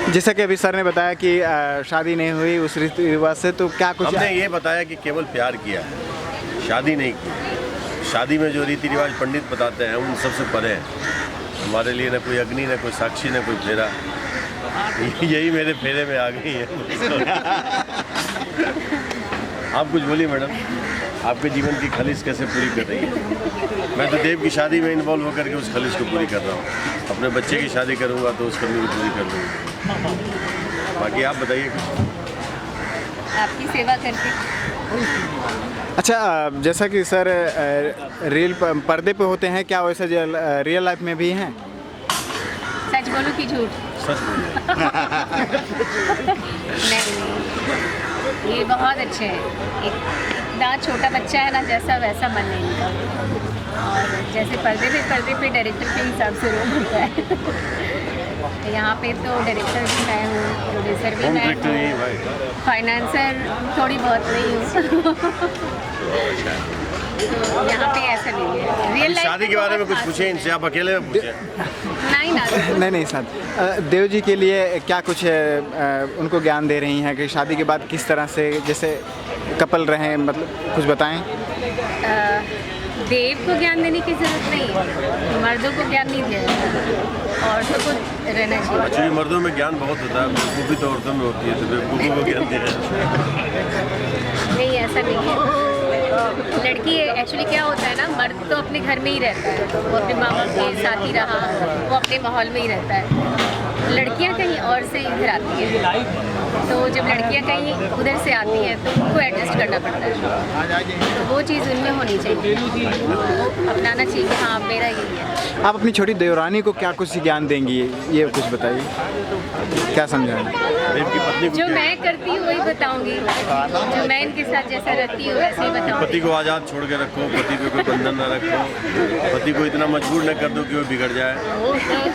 जैसा कि अभी सर ने बताया कि शादी नहीं हुई उस रीति रिवाज से, तो क्या कुछ हमने ये बताया कि केवल प्यार किया है, शादी नहीं की। शादी में जो रीति रिवाज पंडित बताते हैं उन सबसे परे है। हमारे लिए न कोई अग्नि, न कोई साक्षी, न कोई फेरा। यही मेरे फेरे में आ गई है। आप कुछ बोलिए मैडम, आपके जीवन की खालिश कैसे पूरी कर रही है? मैं तो देव की शादी में इन्वॉल्व होकर के उस खालिश को पूरी कर रहा हूँ। अपने बच्चे की शादी करूँगा तो उस कमी को पूरी कर लूँगा। बाकी आप बताइए कुछ। आपकी सेवा करके। अच्छा, जैसा कि सर रील पर्दे पे होते हैं, क्या वैसे रियल लाइफ में भी हैं? सच बोलूं कि झूठ? सच बोलिए। नहीं, ये बहुत अच्छे हैं। इतना छोटा बच्चा है ना, जैसा वैसा मन है इनका। और जैसे पर्दे पे डायरेक्टर के हिसाब से रोल होता है, यहाँ पे तो डायरेक्टर भी मैं हूँ, प्रोड्यूसर भी मैं हूँ, फाइनेंसर थोड़ी बहुत नहीं हूँ। तो यहाँ पे ऐसा नहीं है। रियल लाइफ शादी के बारे में कुछ पूछे इनसे, आप अकेले में पूछे। नहीं ना। नहीं सर, देव जी के लिए क्या कुछ उनको ज्ञान दे रही हैं कि शादी के बाद किस तरह से जैसे कपल रहें, मतलब कुछ बताएं। देव को ज्ञान देने की जरूरत नहीं है, मर्दों को ज्ञान नहीं दिया जाता, औरतों को रहना चाहिए। एक्चुअली मर्दों में ज्ञान बहुत होता है, बेवकूफ़ी तो औरतों में होती है, तो बेवकूफ़ों को ज्ञान दे रहे हैं। नहीं, ऐसा नहीं है। लड़की एक्चुअली क्या होता है ना, मर्द तो अपने घर में ही रहता है, वो अपने माँ बाप के साथ ही रहा, वो अपने माहौल में ही रहता है। लड़कियाँ कहीं और से इधर आती हैं, तो जब लड़कियाँ कहीं उधर से आती हैं तो उनको एडजस्ट करना पड़ता है। तो वो चीज़ उनमें होनी चाहिए, अपनाना चाहिए कि हाँ मेरा यही है। आप अपनी छोटी देवरानी को क्या कुछ ज्ञान देंगी, ये कुछ बताइए, क्या समझाएंगे? देव की पत्नी को जो क्या- मैं करती हूँ वही बताऊंगी, जो मैं इनके साथ जैसा रहती हूँ वैसे ही बताऊंगी। पति को आज़ाद छोड़ के रखो, पति पे कोई बंधन ना रखो, पति को इतना मजबूर न कर दो कि वो बिगड़ जाए।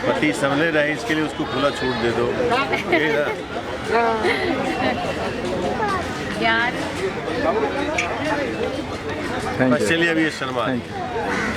पति संभले रहे, इसके लिए उसको खुला छूट दे दो। यही ना? यार थैंक बस यू। चलिए, अभी ये शर्मा आ रही है।